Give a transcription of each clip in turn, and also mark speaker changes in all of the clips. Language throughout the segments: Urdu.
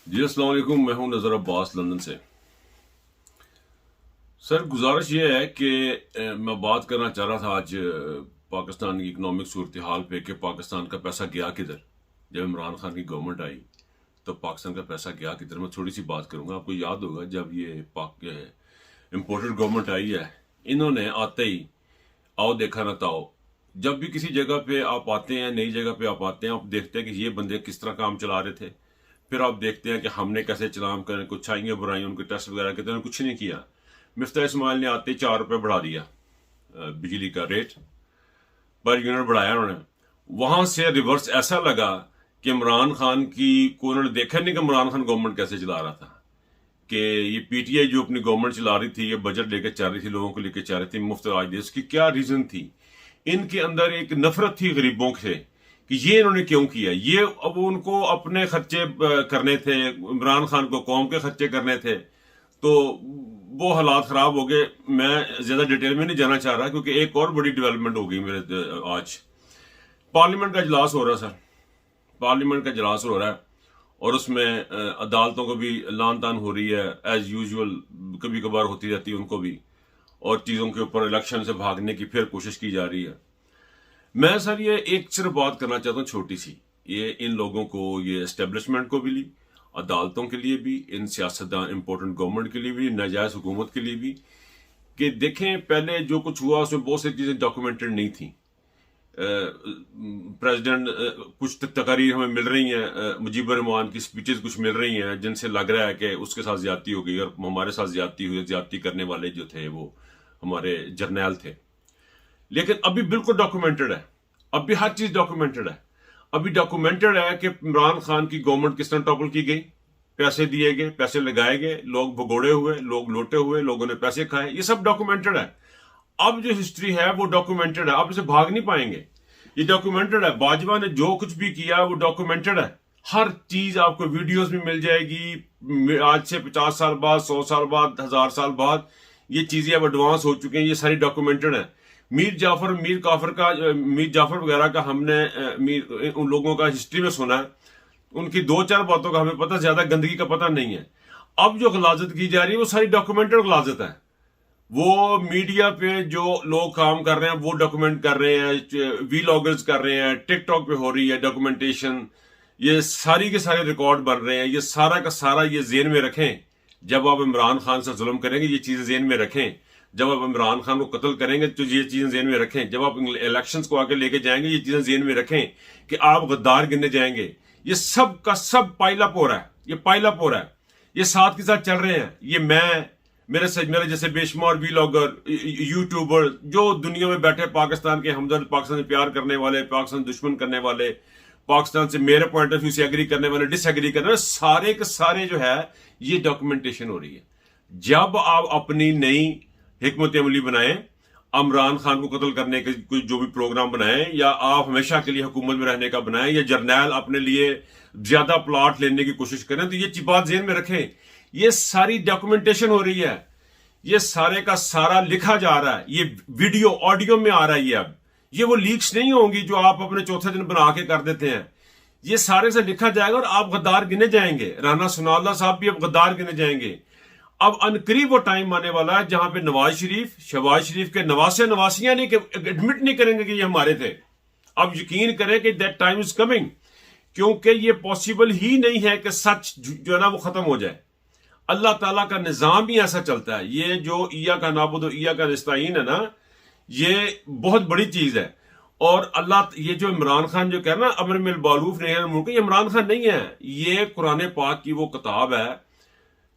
Speaker 1: جی السلام علیکم، میں ہوں نظر عباس لندن سے. سر گزارش یہ ہے کہ میں بات کرنا چاہ رہا تھا آج پاکستان کی اکنامک صورتحال پہ کہ پاکستان کا پیسہ گیا کدھر. جب عمران خان کی گورنمنٹ آئی تو پاکستان کا پیسہ گیا کدھر. میں تھوڑی سی بات کروں گا. آپ کو یاد ہوگا جب یہ امپورٹڈ گورنمنٹ آئی ہے، انہوں نے آتے ہی آؤ دیکھا نہ تاؤ. جب بھی کسی جگہ پہ آپ آتے ہیں، نئی جگہ پہ آپ آتے ہیں، آپ دیکھتے ہیں کہ یہ بندے کس طرح کام چلا رہے تھے. پھر آپ دیکھتے ہیں کہ ہم نے کیسے چلام کریں، کچھ چھائیاں برائیاں، ان کے ٹیسٹ وغیرہ کے. انہوں نے کچھ نہیں کیا. مفتاح اسماعیل نے آتے 4 روپے بڑھا دیا بجلی کا ریٹ پر یونٹ بڑھایا انہوں نے. وہاں سے ریورس ایسا لگا کہ عمران خان کی کو انہوں نے دیکھا نہیں کہ عمران خان گورنمنٹ کیسے چلا رہا تھا. کہ یہ پی ٹی آئی جو اپنی گورنمنٹ چلا رہی تھی، یہ بجٹ لے کے چل رہی تھی، لوگوں کو لے کے چل رہی تھی مفت علاج دے. اس کی کیا ریزن تھی؟ ان کے اندر ایک نفرت تھی غریبوں سے کہ یہ انہوں نے کیوں کیا. یہ اب ان کو اپنے خرچے کرنے تھے، عمران خان کو قوم کے خرچے کرنے تھے. تو وہ حالات خراب ہو گئے. میں زیادہ ڈیٹیل میں نہیں جانا چاہ رہا کیونکہ ایک اور بڑی ڈیولپمنٹ ہو گئی میرے آج. پارلیمنٹ کا اجلاس ہو رہا ہے سر. پارلیمنٹ کا اجلاس ہو رہا ہے اور اس میں عدالتوں کو بھی لان تان ہو رہی ہے ایز یوزول. کبھی کبھار ہوتی رہتی ہے ان کو بھی، اور چیزوں کے اوپر الیکشن سے بھاگنے کی پھر کوشش کی جا رہی ہے. میں سر یہ ایک صرف بات کرنا چاہتا ہوں چھوٹی سی. یہ ان لوگوں کو، یہ اسٹیبلشمنٹ کو بھی لی، عدالتوں کے لیے بھی، ان سیاستدان امپورٹنٹ گورنمنٹ کے لیے بھی، ناجائز حکومت کے لیے بھی، کہ دیکھیں پہلے جو کچھ ہوا اس میں بہت سی چیزیں ڈاکومنٹڈ نہیں تھیں. پریزیڈنٹ کچھ تقاریر ہمیں مل رہی ہیں، مجیب الرحمان کی سپیچز کچھ مل رہی ہیں جن سے لگ رہا ہے کہ اس کے ساتھ زیادتی ہو گئی اور ہمارے ساتھ زیادتی ہوئی. زیادتی کرنے والے جو تھے وہ ہمارے جرنیل تھے. لیکن ابھی بالکل ڈاکومنٹڈ ہے، ابھی ہر چیز ڈاکومنٹڈ ہے. ابھی ڈاکومنٹڈ ہے کہ عمران خان کی گورنمنٹ کس طرح ٹاپل کی گئی، پیسے دیے گئے، پیسے لگائے گئے، لوگ بھگوڑے ہوئے، لوگ لوٹے ہوئے، لوگوں نے پیسے کھائے. یہ سب ڈاکومنٹڈ ہے. اب جو ہسٹری ہے وہ ڈاکومنٹڈ ہے. آپ اسے بھاگ نہیں پائیں گے. یہ ڈاکومنٹڈ ہے. باجوہ نے جو کچھ بھی کیا وہ ڈاکومنٹڈ ہے. ہر چیز آپ کو ویڈیوز بھی مل جائے گی. آج سے 50 سال بعد، 100 سال بعد، 1000 سال بعد یہ چیزیں اب ایڈوانس ہو چکی ہیں. یہ ساری ڈاکومنٹڈ ہیں. میر جعفر وغیرہ کا ہم نے ان لوگوں کا ہسٹری میں سنا ہے. ان کی 2-4 باتوں کا ہمیں پتہ، زیادہ گندگی کا پتہ نہیں ہے. اب جو غلاظت کی جا رہی ہے وہ ساری ڈاکومنٹڈ غلاظت ہے. وہ میڈیا پہ جو لوگ کام کر رہے ہیں وہ ڈاکومنٹ کر رہے ہیں، وی لاگرز کر رہے ہیں، ٹک ٹاک پہ ہو رہی ہے ڈاکومنٹیشن. یہ ساری کے سارے ریکارڈ بن رہے ہیں. یہ سارا کا سارا یہ ذہن میں رکھیں. جب آپ عمران خان سے ظلم کریں گے یہ چیزیں ذہن میں رکھیں. جب آپ عمران خان کو قتل کریں گے تو یہ چیزیں ذہن میں رکھیں. جب آپ الیکشنز کو آگے لے کے جائیں گے یہ چیزیں ذہن میں رکھیں کہ آپ غدار گننے جائیں گے. یہ سب کا سب پائل اپ ہو رہا ہے. یہ پائل اپ ہو رہا ہے. یہ ساتھ کے ساتھ چل رہے ہیں. یہ میرے جیسے بے شمار وی لاگر، یوٹیوبر جو دنیا میں بیٹھے پاکستان کے ہمدرد، پاکستان سے پیار کرنے والے، پاکستان دشمن کرنے والے، پاکستان سے میرے پوائنٹ آف ویو سے ایگری کرنے والے، ڈس ایگری کرنے والے، سارے کے سارے جو ہے یہ ڈاکومنٹیشن ہو رہی ہے. جب آپ اپنی نئی حکمت عملی بنائیں، عمران خان کو قتل کرنے کے کوئی جو بھی پروگرام بنائیں، یا آپ ہمیشہ کے لیے حکومت میں رہنے کا بنائیں، یا جرنیل اپنے لیے زیادہ پلاٹ لینے کی کوشش کریں، تو یہ بات ذہن میں رکھیں. یہ ساری ڈاکومنٹیشن ہو رہی ہے. یہ سارے کا سارا لکھا جا رہا ہے. یہ ویڈیو آڈیو میں آ رہا ہے. یہ وہ لیکس نہیں ہوں گی جو آپ اپنے چوتھے دن بنا کے کر دیتے ہیں. یہ سارے سے لکھا جائے گا اور آپ غدار گنے جائیں گے. رانا ثناء اللہ صاحب بھی اب غدار گنے جائیں گے. اب عنقریب وہ ٹائم آنے والا ہے جہاں پہ نواز شریف، شہباز شریف کے نواسیاں نہیں کہ ایڈمٹ نہیں کریں گے کہ یہ ہمارے تھے. اب یقین کریں کہ دیٹ ٹائم از کمنگ. کیونکہ یہ پاسبل ہی نہیں ہے کہ سچ جو ہے نا وہ ختم ہو جائے. اللہ تعالیٰ کا نظام ہی ایسا چلتا ہے. یہ جو ایاک نعبد و ایاک نستعین ہے نا، یہ بہت بڑی چیز ہے. اور اللہ، یہ جو عمران خان جو کہہ رہا نا امر بالمعروف نہی عن المنکر، یہ عمران خان نہیں ہے. یہ قرآن پاک کی وہ کتاب ہے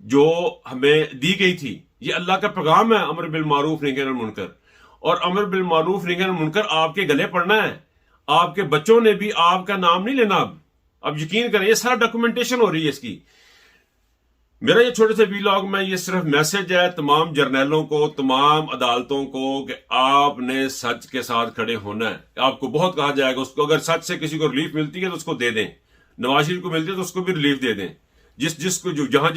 Speaker 1: جو ہمیں دی گئی تھی. یہ اللہ کا پیغام ہے، امر بالمعروف نہی عن المنکر. اور امر بالمعروف نہی عن المنکر آپ کے گلے پڑنا ہے. آپ کے بچوں نے بھی آپ کا نام نہیں لینا. اب یقین کریں یہ سارا ڈاکومنٹیشن ہو رہی ہے اس کی. میرا یہ چھوٹے سے ویلاگ میں یہ صرف میسج ہے تمام جرنیلوں کو، تمام عدالتوں کو، کہ آپ نے سچ کے ساتھ کھڑے ہونا ہے. آپ کو بہت کہا جائے گا اس کو، اگر سچ سے کسی کو ریلیف ملتی ہے تو اس کو دے دیں. نواز شریف کو ملتی ہے تو اس کو بھی ریلیف دے دیں. جس کو جو جہاں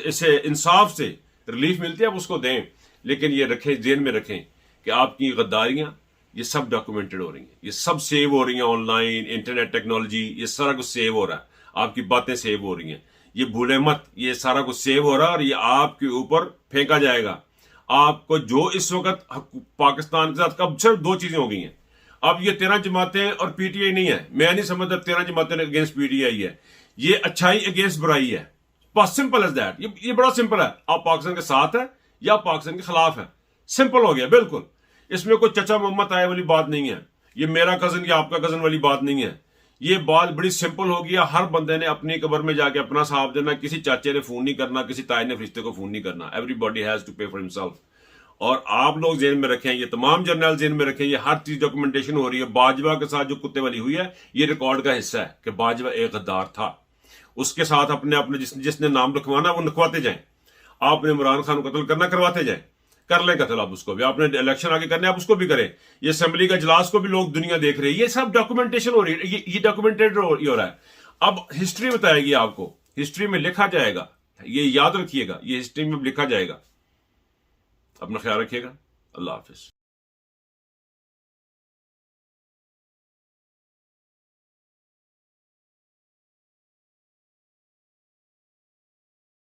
Speaker 1: اسے انصاف سے ریلیف ملتی ہے آپ اس کو دیں. لیکن یہ رکھیں، ذہن میں رکھیں کہ آپ کی غداریاں یہ سب ڈاکومنٹڈ ہو رہی ہیں. یہ سب سیو ہو رہی ہیں آن لائن، انٹرنیٹ ٹیکنالوجی، یہ سارا کچھ سیو ہو رہا ہے. آپ کی باتیں سیو ہو رہی ہیں. یہ بھولے مت, یہ سارا کچھ سیو ہو رہا ہے اور یہ آپ کے اوپر پھینکا جائے گا. آپ کو جو اس وقت پاکستان کے ساتھ اب صرف 2 چیزیں ہو گئی ہیں. اب یہ 13 جماعتیں اور پی ٹی آئی نہیں ہے. میں نہیں سمجھتا 13 جماعتیں اگینسٹ پی ٹی آئی ہے. یہ اچھائی اگینسٹ برائی ہے. بس سمپل ایز دیٹ. یہ بڑا سمپل ہے. آپ پاکستان کے ساتھ ہے یا پاکستان کے خلاف ہے. سمپل ہو گیا بالکل. اس میں کوئی چچا محمد آئے والی بات نہیں ہے. یہ میرا کزن یا آپ کا کزن والی بات نہیں ہے. یہ بات بڑی سمپل ہو گیا. ہر بندے نے اپنی قبر میں جا کے اپنا صاحب دینا. کسی چاچے نے فون نہیں کرنا, کسی تاج نے فرشتے کو فون نہیں کرنا. Everybody has to pay for himself. اور آپ لوگ ذہن میں رکھیں, یہ تمام جرنل ذہن میں رکھیں, یہ ہر چیز ڈاکومنٹیشن ہو رہی ہے. باجوہ کے ساتھ جو کتے والی ہوئی ہے یہ ریکارڈ کا حصہ ہے کہ باجوہ ایک غدار تھا. اس کے ساتھ اپنے جس نے نام لکھوانا وہ لکھواتے جائیں. آپ نے عمران خان کو قتل کرنا کرواتے جائیں, کر لیں قتل. آپ اس کو بھی, آپ نے الیکشن آگے کرنے آپ اس کو بھی کریں. یہ اسمبلی کا اجلاس کو بھی لوگ دنیا دیکھ رہے ہیں. یہ سب ڈاکومنٹیشن ہو رہی ہے. یہ ڈاکومنٹیڈ ہو رہا ہے. اب ہسٹری بتائے گی آپ کو, ہسٹری میں لکھا جائے گا. یہ یاد رکھیے گا, یہ ہسٹری میں لکھا جائے گا. اپنا خیال رکھیے گا. اللہ حافظ.